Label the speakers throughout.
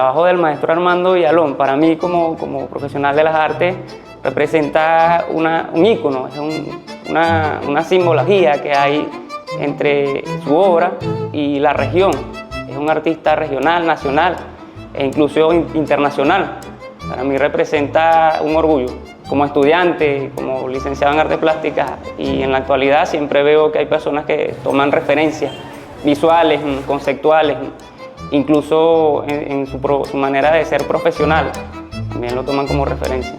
Speaker 1: trabajo del maestro Armando Villalón, para mí como profesional de las artes, representa un ícono, es una simbología que hay entre su obra y la región. Es un artista regional, nacional e incluso internacional. Para mí representa un orgullo. Como estudiante, como licenciado en artes plásticas, y en la actualidad siempre veo que hay personas que toman referencias visuales, conceptuales, incluso en su manera de ser profesional, también lo toman como referencia.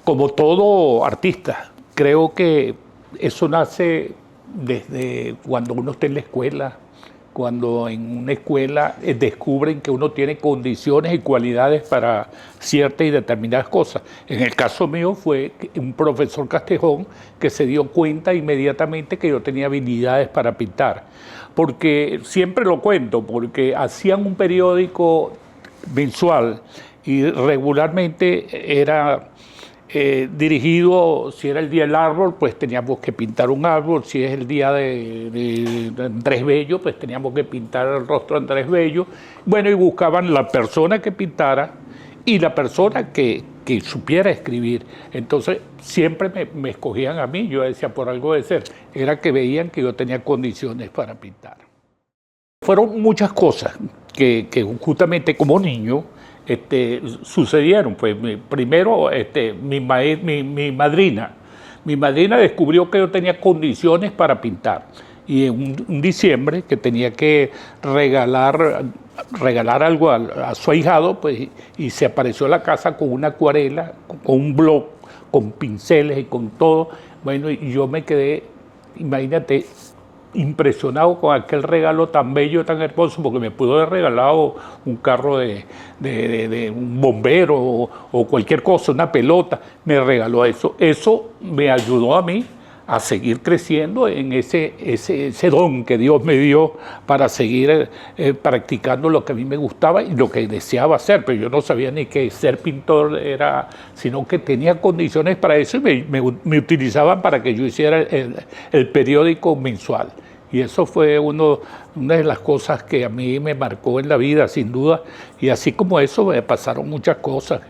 Speaker 2: Como todo artista, creo que eso nace desde cuando uno está en la escuela, cuando en una escuela descubren que uno tiene condiciones y cualidades para ciertas y determinadas cosas. En el caso mío fue un profesor Castejón que se dio cuenta inmediatamente que yo tenía habilidades para pintar. Porque siempre lo cuento, porque hacían un periódico mensual y regularmente era dirigido, si era el día del árbol, pues teníamos que pintar un árbol; si es el día de Andrés Bello, pues teníamos que pintar el rostro de Andrés Bello. Bueno, y buscaban la persona que pintara y la persona que supiera escribir. Entonces siempre me escogían a mí. Yo decía, por algo de ser, era que veían que yo tenía condiciones para pintar. Fueron muchas cosas que justamente como niño sucedieron. Pues primero mi madrina descubrió que yo tenía condiciones para pintar, y en un diciembre que tenía que regalar algo a su ahijado, pues, y se apareció a la casa con una acuarela, con un bloc, con pinceles y con todo. Bueno, y yo me quedé, imagínate, impresionado con aquel regalo tan bello, tan hermoso, porque me pudo haber regalado un carro de un bombero o cualquier cosa, una pelota. Me regaló eso. Eso me ayudó a mí a seguir creciendo en ese don que Dios me dio para seguir practicando lo que a mí me gustaba y lo que deseaba hacer. Pero yo no sabía ni que ser pintor era, sino que tenía condiciones para eso, y me utilizaban para que yo hiciera el periódico mensual. Y eso fue una de las cosas que a mí me marcó en la vida, sin duda. Y así como eso, me pasaron muchas cosas.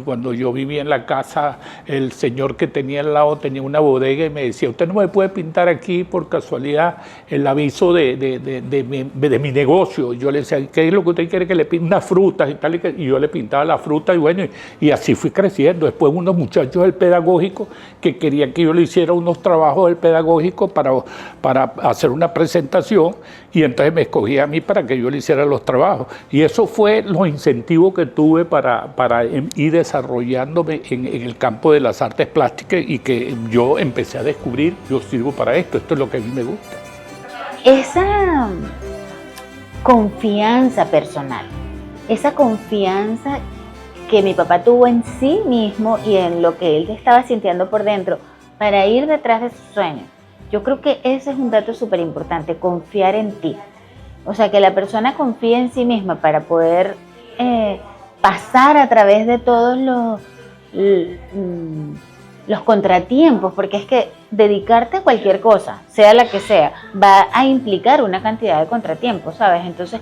Speaker 2: Cuando yo vivía en la casa, el señor que tenía al lado tenía una bodega y me decía, usted no me puede pintar aquí por casualidad el aviso de mi negocio. Y yo le decía, ¿qué es lo que usted quiere que le pinte? Unas frutas y tal. Y yo le pintaba la fruta, y bueno, y así fui creciendo. Después unos muchachos del pedagógico que querían que yo le hiciera unos trabajos del pedagógico para hacer una presentación, y entonces me escogía a mí para que yo le hiciera los trabajos. Y eso fue los incentivos que tuve para ir desarrollándome en el campo de las artes plásticas, y que yo empecé a descubrir, yo sirvo para esto es lo que a mí me gusta.
Speaker 3: Esa confianza personal, esa confianza que mi papá tuvo en sí mismo y en lo que él estaba sintiendo por dentro para ir detrás de sus sueños. Yo creo que ese es un dato súper importante, confiar en ti. O sea, que la persona confíe en sí misma para poder pasar a través de todos los contratiempos, porque es que dedicarte a cualquier cosa, sea la que sea, va a implicar una cantidad de contratiempos, ¿sabes? Entonces,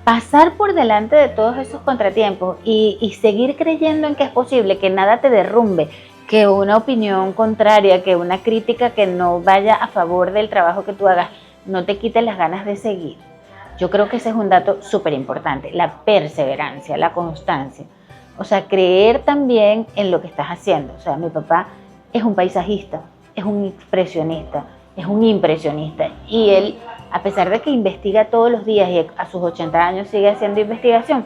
Speaker 3: pasar por delante de todos esos contratiempos y seguir creyendo en que es posible, que nada te derrumbe, que una opinión contraria, que una crítica que no vaya a favor del trabajo que tú hagas, no te quite las ganas de seguir. Yo creo que ese es un dato súper importante, la perseverancia, la constancia. O sea, creer también en lo que estás haciendo. O sea, mi papá es un paisajista, es un expresionista, es un impresionista. Y él, a pesar de que investiga todos los días y a sus 80 años sigue haciendo investigación,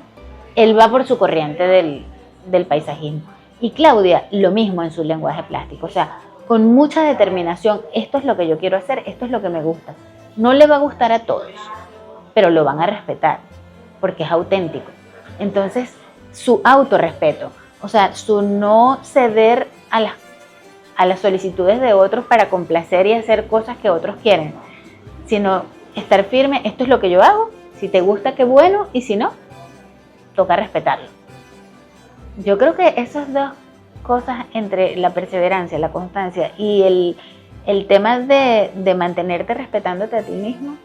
Speaker 3: él va por su corriente del paisajismo. Y Claudia, lo mismo en su lenguaje plástico, o sea, con mucha determinación, esto es lo que yo quiero hacer, esto es lo que me gusta. No le va a gustar a todos, pero lo van a respetar, porque es auténtico. Entonces, su autorrespeto, o sea, su no ceder a las solicitudes de otros para complacer y hacer cosas que otros quieren, sino estar firme, esto es lo que yo hago, si te gusta, qué bueno, y si no, toca respetarlo. Yo creo que esas dos cosas, entre la perseverancia, la constancia y el tema de mantenerte respetándote a ti mismo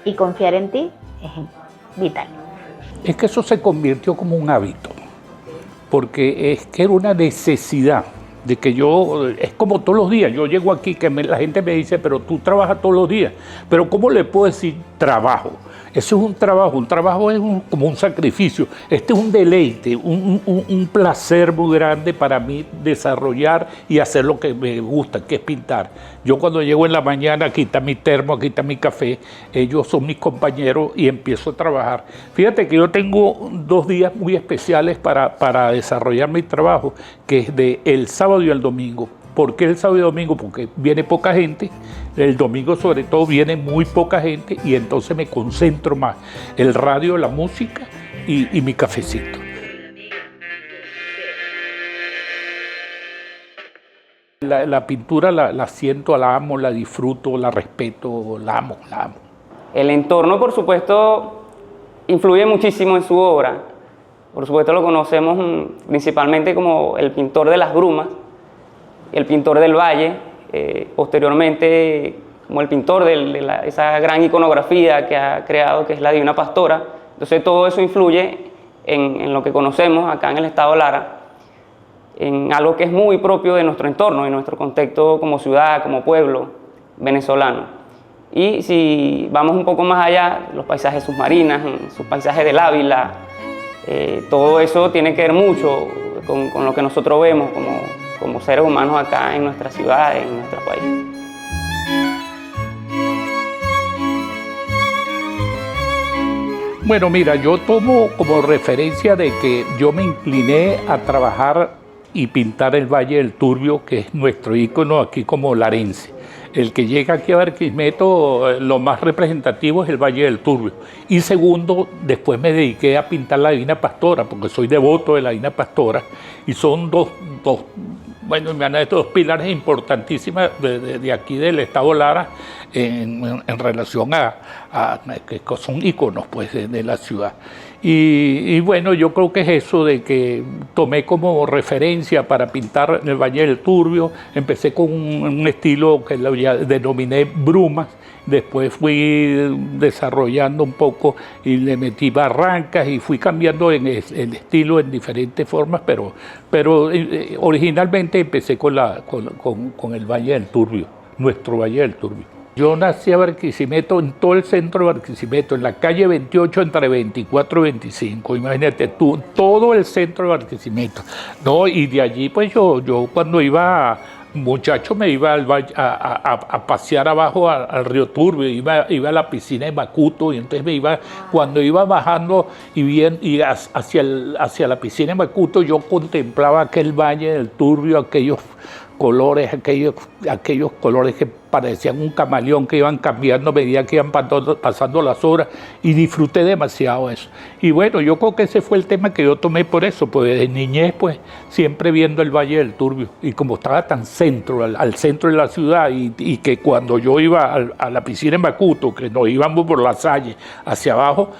Speaker 3: y confiar en ti es vital.
Speaker 2: Es que eso se convirtió como un hábito, porque es que era una necesidad de que yo, es como todos los días, yo llego aquí, la gente me dice, pero tú trabajas todos los días, pero ¿cómo le puedo decir trabajo? Eso es un trabajo es como un sacrificio, este es un deleite, un placer muy grande para mí desarrollar y hacer lo que me gusta, que es pintar. Yo cuando llego en la mañana, aquí está mi termo, aquí está mi café, ellos son mis compañeros y empiezo a trabajar. Fíjate que yo tengo 2 días muy especiales para desarrollar mi trabajo, que es de el sábado y el domingo. ¿Por qué el sábado y domingo? Porque viene poca gente, el domingo sobre todo viene muy poca gente y entonces me concentro más. El radio, la música y mi cafecito. La pintura la siento, la amo, la disfruto, la respeto, la amo, la amo.
Speaker 1: El entorno, por supuesto, influye muchísimo en su obra. Por supuesto lo conocemos principalmente como el pintor de las brumas, el pintor del valle, posteriormente como el pintor de esa gran iconografía que ha creado, que es la Divina Pastora. Entonces todo eso influye en lo que conocemos acá en el estado Lara, en algo que es muy propio de nuestro entorno, de nuestro contexto como ciudad, como pueblo venezolano. Y si vamos un poco más allá, los paisajes submarinos, sus paisajes del Ávila, todo eso tiene que ver mucho con lo que nosotros vemos como seres humanos acá en nuestra ciudad, en nuestro país.
Speaker 2: Bueno, mira, yo tomo como referencia de que yo me incliné a trabajar y pintar el Valle del Turbio, que es nuestro ícono aquí como larense. El que llega aquí a Barquisimeto, lo más representativo es el Valle del Turbio. Y segundo, después me dediqué a pintar la Divina Pastora, porque soy devoto de la Divina Pastora, y son dos estos 2 pilares importantísimos de aquí del estado Lara en relación a que son íconos pues, de la ciudad. Y bueno, yo creo que es eso de que tomé como referencia para pintar el Valle del Turbio. Empecé con un estilo que lo denominé brumas. Después fui desarrollando un poco y le metí barrancas y fui cambiando el estilo en diferentes formas, pero originalmente empecé con el Valle del Turbio, nuestro Valle del Turbio. Yo nací en Barquisimeto, en todo el centro de Barquisimeto, en la calle 28 entre 24 y 25, imagínate tú, todo el centro de Barquisimeto, ¿no? Y de allí pues yo cuando iba muchacho me iba a pasear abajo al río Turbio, iba a la piscina de Macuto y entonces cuando iba bajando y hacia la piscina de Macuto yo contemplaba aquel Valle del Turbio, aquellos colores, aquellos colores que parecían un camaleón que iban cambiando a medida que iban pasando las horas y disfruté demasiado eso. Y bueno, yo creo que ese fue el tema que yo tomé por eso, pues de niñez pues siempre viendo el Valle del Turbio y como estaba tan al centro de la ciudad y que cuando yo iba a la piscina en Macuto, que nos íbamos por la Salle hacia abajo,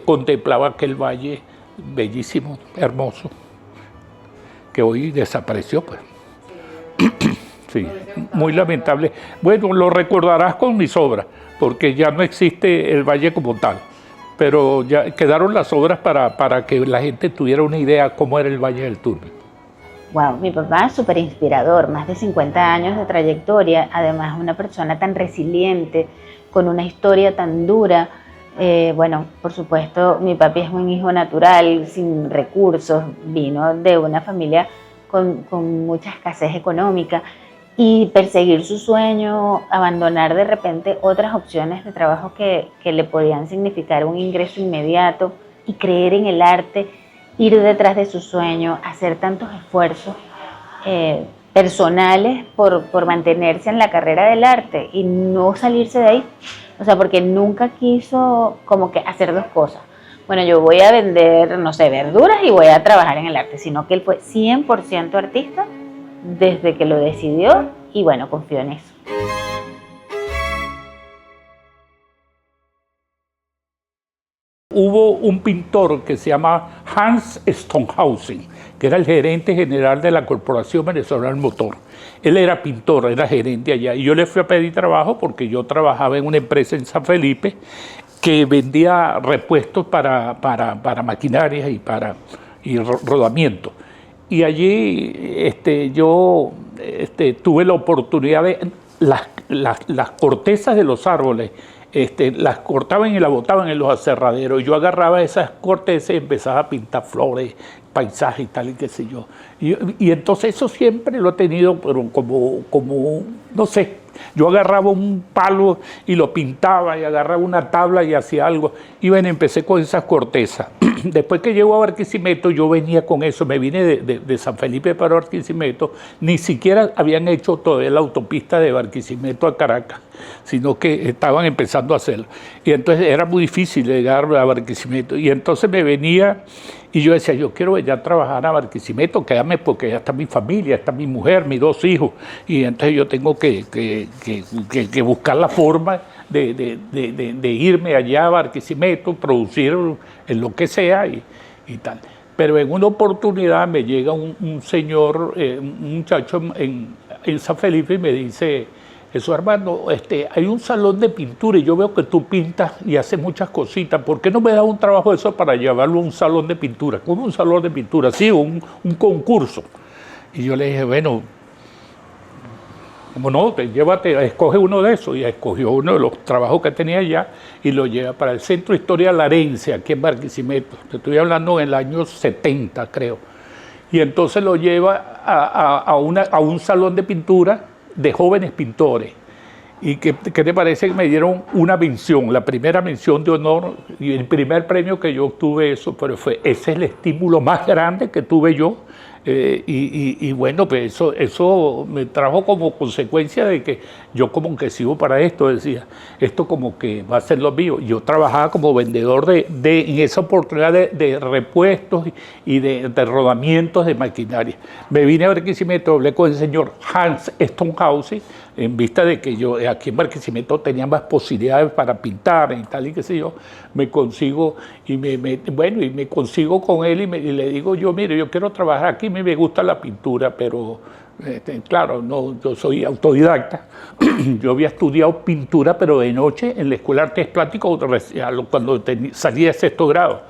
Speaker 2: contemplaba aquel valle bellísimo, hermoso, que hoy desapareció pues. Sí, muy lamentable. Bueno, lo recordarás con mis obras, porque ya no existe el valle como tal, pero ya quedaron las obras para que la gente tuviera una idea cómo era el Valle del Turbio.
Speaker 3: Wow, mi papá es súper inspirador, más de 50 años de trayectoria, además una persona tan resiliente, con una historia tan dura. Bueno, por supuesto, mi papi es un hijo natural, sin recursos, vino de una familia con mucha escasez económica y perseguir su sueño, abandonar de repente otras opciones de trabajo que le podían significar un ingreso inmediato y creer en el arte, ir detrás de su sueño, hacer tantos esfuerzos personales por mantenerse en la carrera del arte y no salirse de ahí. O sea, porque nunca quiso como que hacer 2 cosas. Bueno, yo voy a vender, no sé, verduras y voy a trabajar en el arte, sino que él fue 100% artista desde que lo decidió y bueno, confió en eso.
Speaker 2: Hubo un pintor que se llama Hans Stonhausen, que era el gerente general de la Corporación Venezolana del Motor. Él era pintor, era gerente allá, y yo le fui a pedir trabajo porque yo trabajaba en una empresa en San Felipe que vendía repuestos para maquinarias y rodamiento. Y allí yo tuve la oportunidad de las cortezas de los árboles, las cortaban y las botaban en los aserraderos. Yo agarraba esas cortezas y empezaba a pintar flores, paisajes y tal, y qué sé yo. Y entonces eso siempre lo he tenido, pero como no sé, yo agarraba un palo y lo pintaba, y agarraba una tabla y hacía algo. Y bueno, empecé con esas cortezas. Después que llegó a Barquisimeto, yo venía con eso, me vine de San Felipe para Barquisimeto, ni siquiera habían hecho todavía la autopista de Barquisimeto a Caracas, sino que estaban empezando a hacerlo. Y entonces era muy difícil llegar a Barquisimeto. Y entonces me venía y yo decía, yo quiero ya trabajar a Barquisimeto, quedarme porque ya está mi familia, está mi mujer, mis 2 hijos, y entonces yo tengo que buscar la forma de irme allá a Barquisimeto, producir en lo que sea y tal. Pero en una oportunidad me llega un señor, un muchacho en San Felipe y me dice, eso, Armando, hay un salón de pintura y yo veo que tú pintas y haces muchas cositas. ¿Por qué no me das un trabajo de eso para llevarlo a un salón de pintura? ¿Cómo un salón de pintura? Sí, un concurso. Y yo le dije, bueno, como no, llévate, escoge uno de esos. Y escogió uno de los trabajos que tenía allá y lo lleva para el Centro de Historia Larense, aquí en Barquisimeto. Te estoy hablando en el año 70, creo. Y entonces lo lleva a un salón de pintura de jóvenes pintores. ¿Y qué te parece que me dieron una mención, la primera mención de honor y el primer premio que yo obtuve eso? Pero ese es el estímulo más grande que tuve yo. Y bueno, pues eso me trajo como consecuencia de que yo como que sigo para esto, decía, esto como que va a ser lo mío. Yo trabajaba como vendedor en esa oportunidad de repuestos y de rodamientos de maquinaria. Me vine a Barquisimeto, hablé con el señor Hans Stonhausen, en vista de que yo aquí en Barquisimeto tenía más posibilidades para pintar y tal y qué sé yo, me consigo y me consigo con él y le digo yo, mire, yo quiero trabajar aquí, me gusta la pintura, pero claro, no, yo soy autodidacta. Yo había estudiado pintura, pero de noche en la Escuela de Artes Plásticas cuando salía de 6º grado.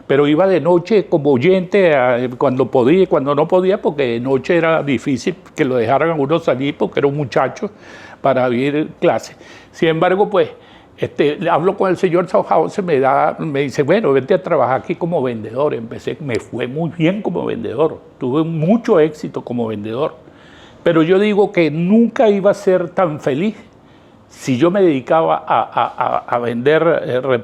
Speaker 2: Pero iba de noche como oyente cuando podía y cuando no podía, porque de noche era difícil que lo dejaran a uno salir porque era un muchacho para ir clase. Sin embargo, pues hablo con el señor Stonhausen, me dice, bueno, vete a trabajar aquí como vendedor. Me fue muy bien como vendedor, tuve mucho éxito como vendedor. Pero yo digo que nunca iba a ser tan feliz si yo me dedicaba a vender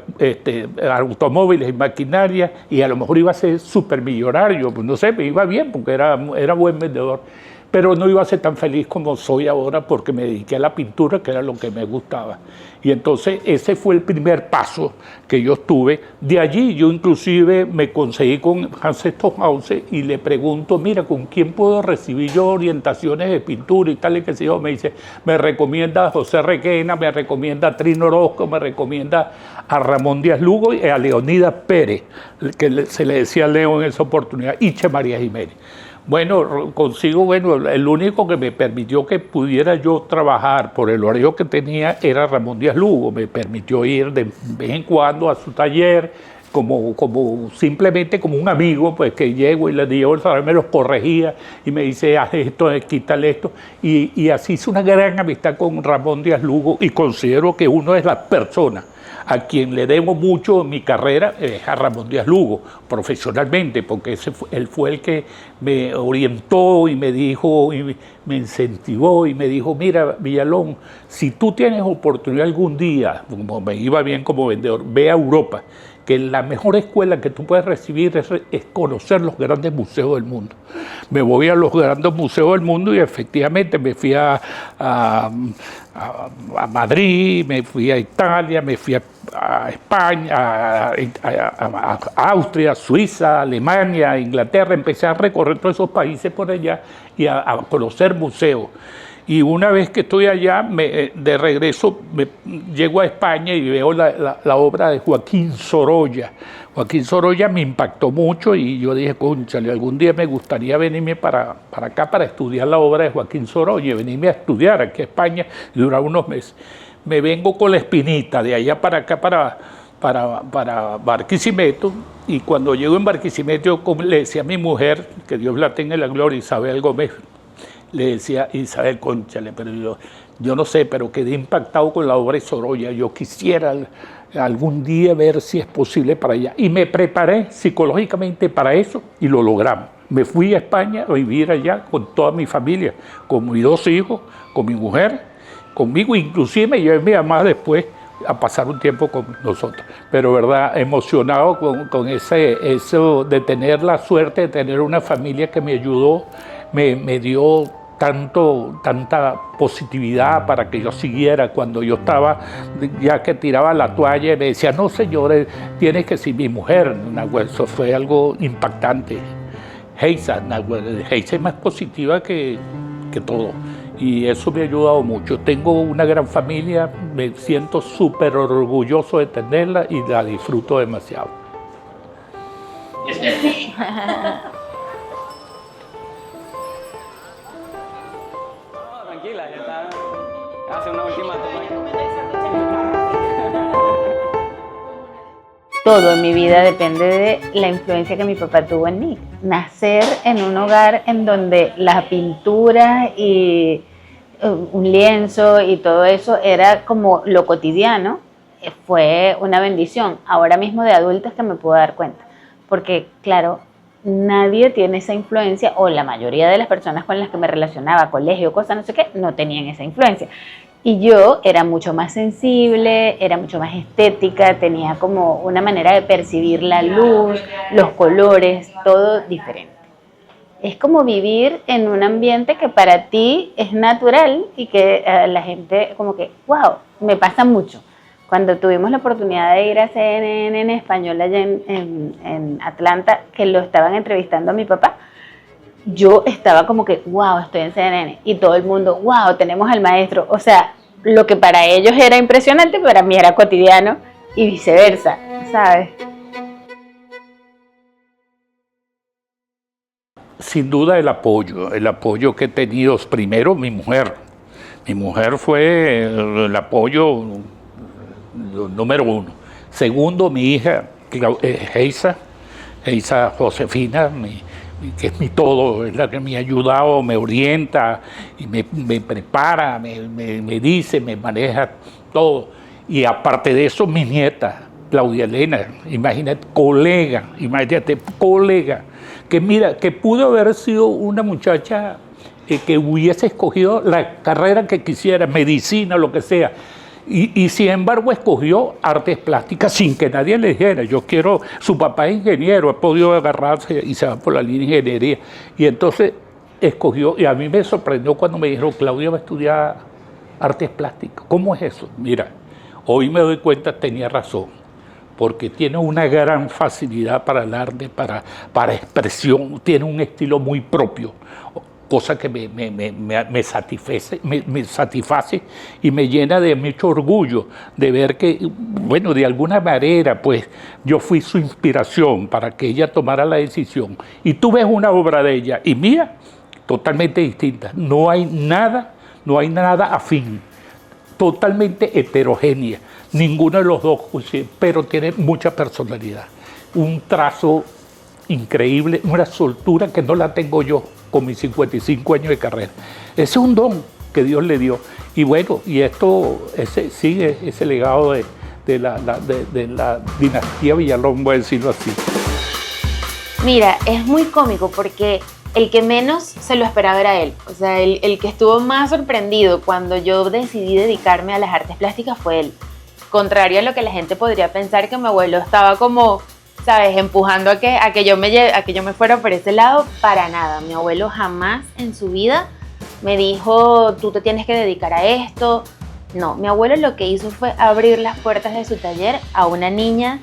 Speaker 2: automóviles y maquinaria y a lo mejor iba a ser supermillonario, pues no sé, me iba bien porque era buen vendedor. Pero no iba a ser tan feliz como soy ahora porque me dediqué a la pintura, que era lo que me gustaba. Y entonces ese fue el primer paso que yo tuve. De allí yo inclusive me conseguí con Hans Stonhausen y le pregunto, mira, ¿con quién puedo recibir yo orientaciones de pintura y tal y qué sé yo? Me dice, me recomienda a José Requena, me recomienda a Trino Orozco, me recomienda a Ramón Díaz Lugo y a Leonidas Pérez, que se le decía a Leo en esa oportunidad, y Che María Jiménez. Bueno, el único que me permitió que pudiera yo trabajar por el horario que tenía era Ramón Díaz Lugo. Me permitió ir de vez en cuando a su taller, simplemente como un amigo, pues que llego y le digo, me los corregía y me dice, haz esto, quítale esto. Y así hice una gran amistad con Ramón Díaz Lugo y considero que uno es la persona a quien le debo mucho en mi carrera es a Ramón Díaz Lugo, profesionalmente, porque él fue el que me orientó y me dijo, y me incentivó y me dijo, mira, Villalón, si tú tienes oportunidad algún día, como me iba bien como vendedor, ve a Europa, que la mejor escuela que tú puedes recibir es conocer los grandes museos del mundo. Me voy a los grandes museos del mundo y efectivamente me fui a Madrid, me fui a Italia, me fui a España, a Austria, Suiza, Alemania, Inglaterra. Empecé a recorrer todos esos países por allá y a conocer museos. Y una vez que estoy allá, de regreso, llego a España y veo la obra de Joaquín Sorolla. Joaquín Sorolla me impactó mucho y yo dije, cónchale, algún día me gustaría venirme para acá para estudiar la obra de Joaquín Sorolla, venirme a estudiar aquí a España y durar unos meses. Me vengo con la espinita de allá para acá, para Barquisimeto, y cuando llego en Barquisimeto, yo le decía a mi mujer, que Dios la tenga en la gloria, Isabel Gómez, le decía, Isabel, cónchale, pero yo no sé, pero quedé impactado con la obra de Sorolla, yo quisiera algún día ver si es posible para allá. Y me preparé psicológicamente para eso y lo logramos. Me fui a España a vivir allá con toda mi familia, con mis 2 hijos, con mi mujer, conmigo, inclusive me llevé a mi mamá después a pasar un tiempo con nosotros. Pero verdad, emocionado con eso de tener la suerte de tener una familia que me ayudó, me dio tanta positividad para que yo siguiera. Cuando yo estaba, ya que tiraba la toalla, me decía, no señores, tienes que ser mi mujer. Eso fue algo impactante. Heisa es más positiva que todo. Y eso me ha ayudado mucho. Tengo una gran familia, me siento súper orgulloso de tenerla y la disfruto demasiado.
Speaker 1: Tranquila, ya está. Hace una última toma.
Speaker 3: Todo en mi vida depende de la influencia que mi papá tuvo en mí. Nacer en un hogar en donde la pintura y un lienzo y todo eso era como lo cotidiano, fue una bendición. Ahora mismo de adulta es que me puedo dar cuenta. Porque, claro, nadie tiene esa influencia, o la mayoría de las personas con las que me relacionaba, colegio, cosas, no sé qué, no tenían esa influencia. Y yo era mucho más sensible, era mucho más estética, tenía como una manera de percibir la luz, los colores, todo diferente. Es como vivir en un ambiente que para ti es natural y que la gente como que, wow, me pasa mucho. Cuando tuvimos la oportunidad de ir a CNN en español allá en Atlanta, que lo estaban entrevistando a mi papá, yo estaba como que, wow, estoy en CNN. Y todo el mundo, wow, tenemos al maestro. O sea, lo que para ellos era impresionante, para mí era cotidiano y viceversa, ¿sabes?
Speaker 2: Sin duda el apoyo que he tenido, primero mi mujer. Mi mujer fue el apoyo número 1. Segundo, mi hija, Heisa Josefina, que es mi todo, es la que me ha ayudado, me orienta, y me prepara, me dice, me maneja todo. Y aparte de eso, mi nieta, Claudia Elena, imagínate, colega, que mira, que pudo haber sido una muchacha que hubiese escogido la carrera que quisiera, medicina, lo que sea. Y sin embargo escogió artes plásticas sin que nadie le dijera. Su papá es ingeniero, ha podido agarrarse y se va por la línea de ingeniería. Y entonces escogió, y a mí me sorprendió cuando me dijeron, Claudia va a estudiar artes plásticas. ¿Cómo es eso? Mira, hoy me doy cuenta, tenía razón, porque tiene una gran facilidad para el arte, para expresión, tiene un estilo muy propio, cosa que me satisface y me llena de mucho orgullo de ver que, bueno, de alguna manera, pues, yo fui su inspiración para que ella tomara la decisión. Y tú ves una obra de ella y mía, totalmente distinta. No hay nada afín, totalmente heterogénea. Ninguno de los dos, pero tiene mucha personalidad. Un trazo increíble, una soltura que no la tengo yo con mis 55 años de carrera. Ese es un don que Dios le dio. Y bueno, y esto sigue ese legado de la dinastía Villalón, voy a decirlo así.
Speaker 3: Mira, es muy cómico porque el que menos se lo esperaba era él. O sea, el que estuvo más sorprendido cuando yo decidí dedicarme a las artes plásticas fue él. Contrario a lo que la gente podría pensar, que mi abuelo estaba como, ¿sabes?, empujando a que yo me fuera por ese lado. Para nada. Mi abuelo jamás en su vida me dijo, tú te tienes que dedicar a esto. No, mi abuelo lo que hizo fue abrir las puertas de su taller a una niña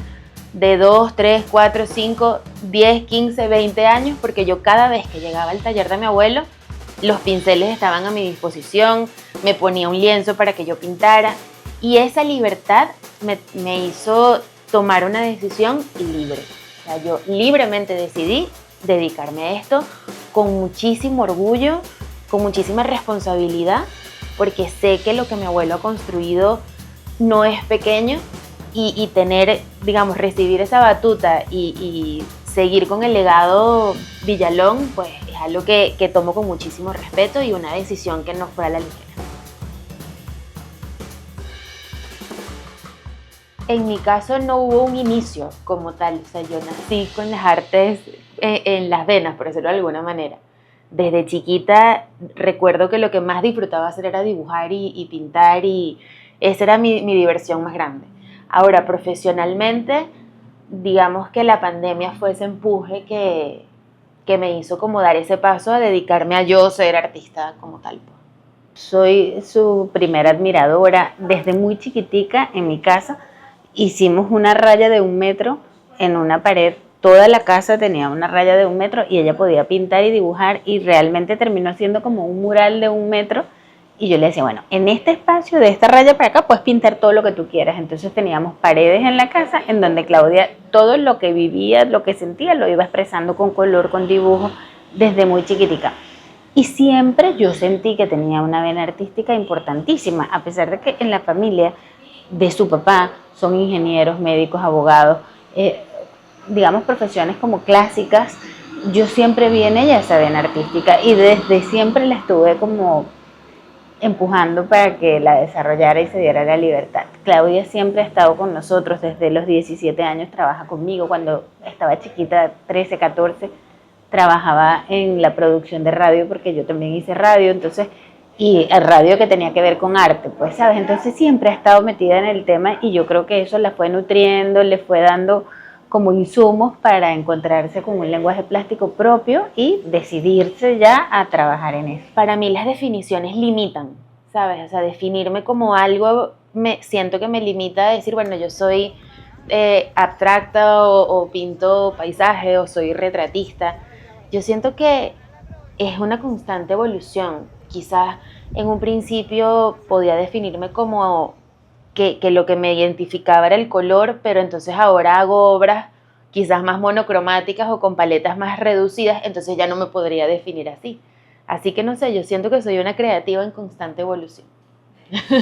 Speaker 3: de 2, 3, 4, 5, 10, 15, 20 años, porque yo cada vez que llegaba al taller de mi abuelo, los pinceles estaban a mi disposición, me ponía un lienzo para que yo pintara y esa libertad me hizo tomar una decisión libre. O sea, yo libremente decidí dedicarme a esto con muchísimo orgullo, con muchísima responsabilidad, porque sé que lo que mi abuelo ha construido no es pequeño y tener, digamos, recibir esa batuta y seguir con el legado Villalón, pues es algo que tomo con muchísimo respeto y una decisión que no fue a la ligera. En mi caso no hubo un inicio como tal, o sea, yo nací con las artes en las venas, por decirlo de alguna manera. Desde chiquita recuerdo que lo que más disfrutaba hacer era dibujar y pintar y esa era mi diversión más grande. Ahora, profesionalmente, digamos que la pandemia fue ese empuje que me hizo como dar ese paso a dedicarme a yo ser artista como tal. Soy su primera admiradora. Desde muy chiquitica en mi casa hicimos una raya de 1 metro en una pared. Toda la casa tenía una raya de 1 metro y ella podía pintar y dibujar y realmente terminó siendo como un mural de 1 metro. Y yo le decía, bueno, en este espacio de esta raya para acá puedes pintar todo lo que tú quieras. Entonces teníamos paredes en la casa en donde Claudia todo lo que vivía, lo que sentía, lo iba expresando con color, con dibujo, desde muy chiquitica. Y siempre yo sentí que tenía una vena artística importantísima, a pesar de que en la familia de su papá son ingenieros, médicos, abogados, digamos profesiones como clásicas. Yo siempre vi en ella esa vena artística y desde siempre la estuve como empujando para que la desarrollara y se diera la libertad. Claudia siempre ha estado con nosotros desde los 17 años, trabaja conmigo. Cuando estaba chiquita, 13, 14, trabajaba en la producción de radio porque yo también hice radio, entonces, y el radio que tenía que ver con arte, pues, ¿sabes? Entonces siempre ha estado metida en el tema y yo creo que eso la fue nutriendo, le fue dando como insumos para encontrarse con un lenguaje plástico propio y decidirse ya a trabajar en eso. Para mí las definiciones limitan, ¿sabes? O sea, definirme como algo, siento que me limita a decir, bueno, yo soy abstracta o pinto paisaje o soy retratista. Yo siento que es una constante evolución. Quizás en un principio podía definirme como que lo que me identificaba era el color, pero entonces ahora hago obras quizás más monocromáticas o con paletas más reducidas, entonces ya no me podría definir así. Así que no sé, yo siento que soy una creativa en constante evolución,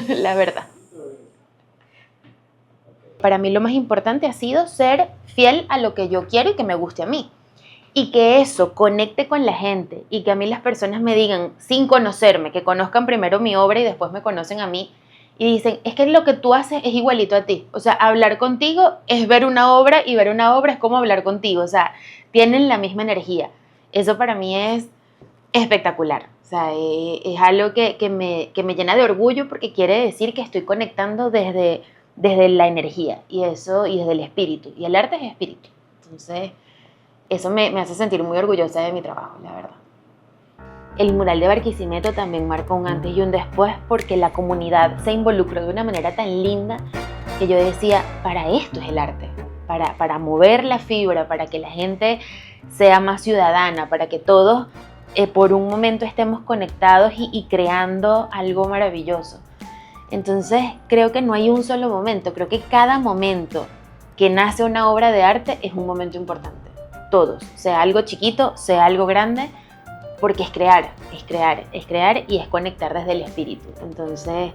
Speaker 3: la verdad. Para mí lo más importante ha sido ser fiel a lo que yo quiero y que me guste a mí. Y que eso conecte con la gente y que a mí las personas me digan, sin conocerme, que conozcan primero mi obra y después me conocen a mí, y dicen, es que lo que tú haces es igualito a ti. O sea, hablar contigo es ver una obra y ver una obra es como hablar contigo. O sea, tienen la misma energía. Eso para mí es espectacular. O sea, es algo que me llena de orgullo porque quiere decir que estoy conectando desde la energía y desde el espíritu. Y el arte es espíritu. Entonces, eso me hace sentir muy orgullosa de mi trabajo, la verdad. El mural de Barquisimeto también marcó un antes y un después porque la comunidad se involucró de una manera tan linda que yo decía, para esto es el arte, para mover la fibra, para que la gente sea más ciudadana, para que todos por un momento estemos conectados y creando algo maravilloso. Entonces creo que no hay un solo momento, creo que cada momento que nace una obra de arte es un momento importante. Todos, sea algo chiquito, sea algo grande, porque es crear y es conectar desde el espíritu. Entonces,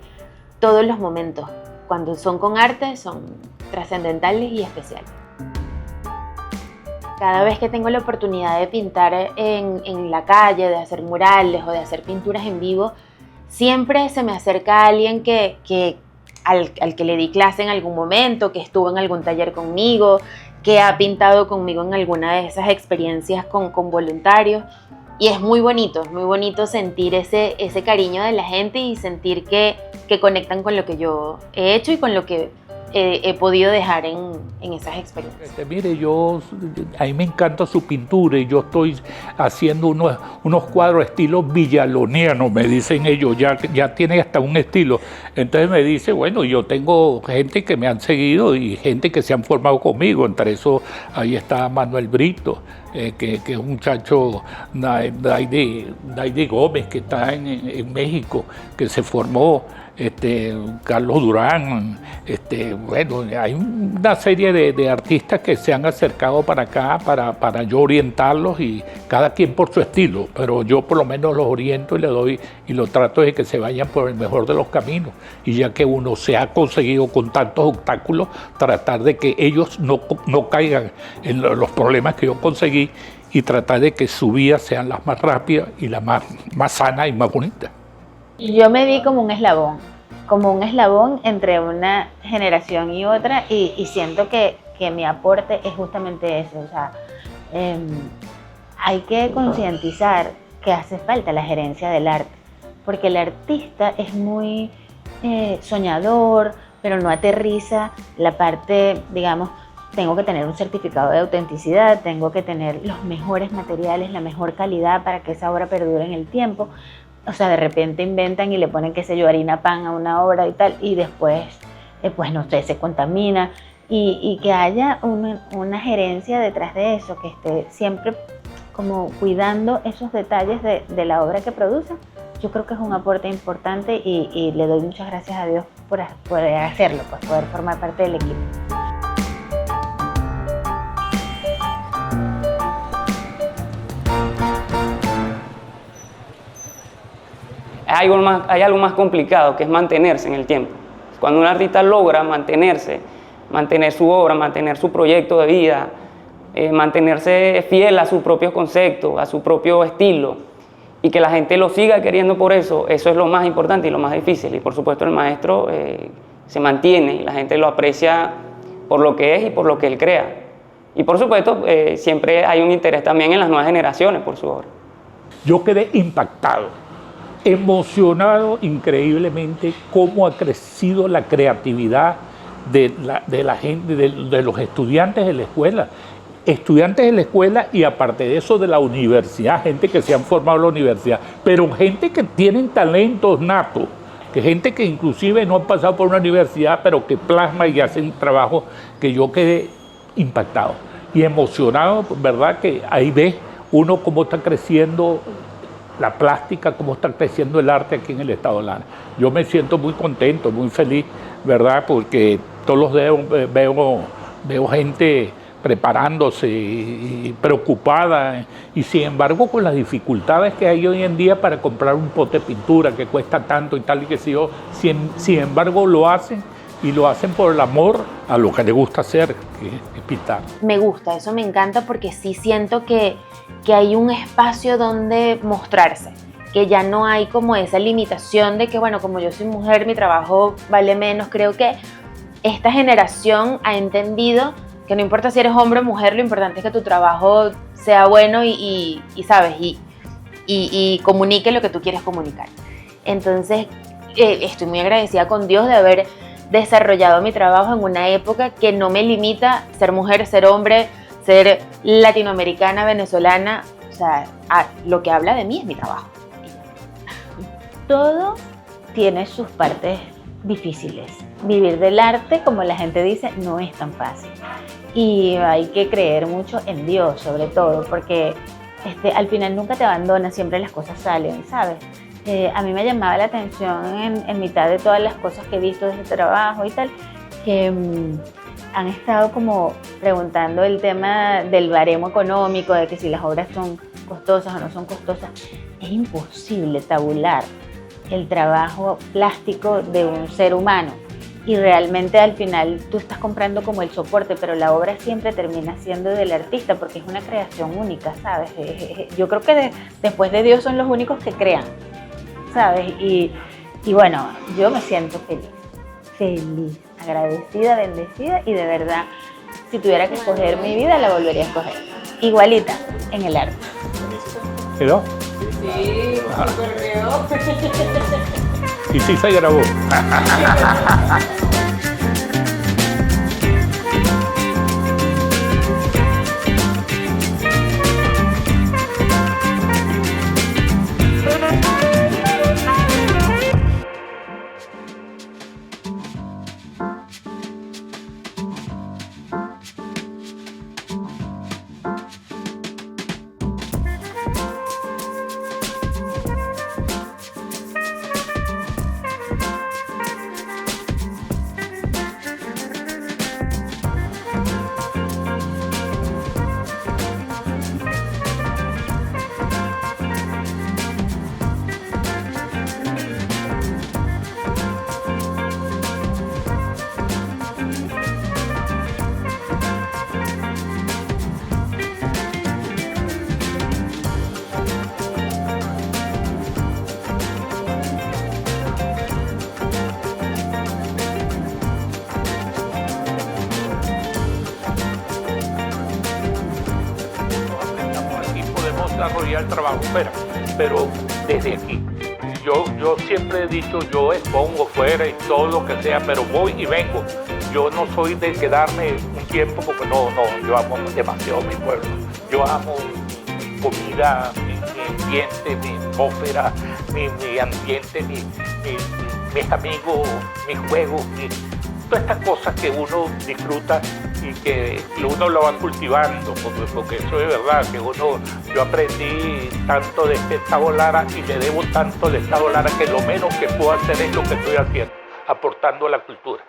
Speaker 3: todos los momentos, cuando son con arte, son trascendentales y especiales. Cada vez que tengo la oportunidad de pintar en la calle, de hacer murales o de hacer pinturas en vivo, siempre se me acerca alguien al que le di clase en algún momento, que estuvo en algún taller conmigo, que ha pintado conmigo en alguna de esas experiencias con voluntarios. Y es muy bonito sentir ese cariño de la gente y sentir que conectan con lo que yo he hecho y con lo que he podido dejar en esas experiencias.
Speaker 2: Mire, a mí me encanta su pintura y yo estoy haciendo unos cuadros estilo villaloniano, me dicen ellos, ya tiene hasta un estilo. Entonces me dice, bueno, yo tengo gente que me han seguido y gente que se han formado conmigo, entre eso ahí está Manuel Brito, que es un muchacho Daide Gómez, que está en México, que se formó, Carlos Durán, bueno, hay una serie de artistas que se han acercado para acá para yo orientarlos y cada quien por su estilo, pero yo por lo menos los oriento y le doy y lo trato de que se vayan por el mejor de los caminos, y ya que uno se ha conseguido con tantos obstáculos, tratar de que ellos no caigan en los problemas que yo conseguí y tratar de que su vida sean las más rápidas y las más sanas y más bonitas.
Speaker 3: Yo me vi como un eslabón entre una generación y otra, y siento que mi aporte es justamente eso. O sea, hay que concientizar que hace falta la gerencia del arte, porque el artista es muy soñador, pero no aterriza la parte, digamos, tengo que tener un certificado de autenticidad, tengo que tener los mejores materiales, la mejor calidad para que esa obra perdure en el tiempo. O sea, de repente inventan y le ponen, qué sé yo, harina pan a una obra y tal, y después, pues no sé, se contamina. Y que haya una gerencia detrás de eso, que esté siempre como cuidando esos detalles de la obra que produce. Yo creo que es un aporte importante y le doy muchas gracias a Dios por hacerlo, pues poder formar parte del equipo.
Speaker 1: Hay algo más complicado, que es mantenerse en el tiempo. Cuando un artista logra mantenerse, mantener su obra, mantener su proyecto de vida, mantenerse fiel a sus propios conceptos, a su propio estilo, y que la gente lo siga queriendo por eso, eso es lo más importante y lo más difícil. Y por supuesto el maestro se mantiene y la gente lo aprecia por lo que es y por lo que él crea. Y por supuesto siempre hay un interés también en las nuevas generaciones por su obra.
Speaker 2: Yo quedé impactado, emocionado increíblemente cómo ha crecido la creatividad de la gente, de los estudiantes de la escuela. Estudiantes de la escuela y aparte de eso de la universidad, gente que se han formado en la universidad, pero gente que tienen talentos natos, que gente que inclusive no han pasado por una universidad, pero que plasma y hacen trabajo, que yo quedé impactado y emocionado, ¿verdad? Que ahí ves uno cómo está creciendo la plástica, cómo está creciendo el arte aquí en el estado Lara. Yo me siento muy contento, muy feliz, ¿verdad? Porque todos los días veo gente preparándose y preocupada, y sin embargo con las dificultades que hay hoy en día para comprar un pote de pintura que cuesta tanto y tal y que si yo, sin embargo lo hacen, y lo hacen por el amor a lo que les gusta hacer, que es pintar.
Speaker 3: Me gusta, eso me encanta, porque sí siento que hay un espacio donde mostrarse, que ya no hay como esa limitación de que, bueno, como yo soy mujer, mi trabajo vale menos. Creo que esta generación ha entendido que no importa si eres hombre o mujer, lo importante es que tu trabajo sea bueno y sabes, y comunique lo que tú quieres comunicar. Entonces, estoy muy agradecida con Dios de haber desarrollado mi trabajo en una época que no me limita ser mujer, ser hombre, ser latinoamericana, venezolana. O sea, lo que habla de mí es mi trabajo. Todo tiene sus partes difíciles. Vivir del arte, como la gente dice, no es tan fácil. Y hay que creer mucho en Dios, sobre todo, porque al final nunca te abandona, siempre las cosas salen, ¿sabes? A mí me llamaba la atención en mitad de todas las cosas que he visto de este trabajo y tal, que han estado como preguntando el tema del baremo económico, de que si las obras son costosas o no son costosas. Es imposible tabular el trabajo plástico de un ser humano, y realmente al final tú estás comprando como el soporte, pero la obra siempre termina siendo del artista, porque es una creación única, ¿sabes? Yo creo que después de Dios son los únicos que crean, ¿sabes? Y bueno, yo me siento feliz, agradecida, bendecida, y de verdad, si tuviera que escoger mi vida, la volvería a escoger. Igualita, en el arte.
Speaker 2: ¿Quedó?
Speaker 3: Sí, súper quedó.
Speaker 2: Y sí se grabó. ir al trabajo, pero desde aquí. Yo siempre he dicho, yo expongo fuera y todo lo que sea, pero voy y vengo. Yo no soy de quedarme un tiempo porque no, yo amo demasiado mi pueblo. Yo amo mi comida, mi ambiente, mi atmósfera, mi ambiente, mis amigos, mis juegos, todas estas cosas que uno disfruta y que uno lo va cultivando, porque eso es verdad, que yo aprendí tanto de este Estado Lara y le debo tanto al Estado Lara que lo menos que puedo hacer es lo que estoy haciendo, aportando a la cultura.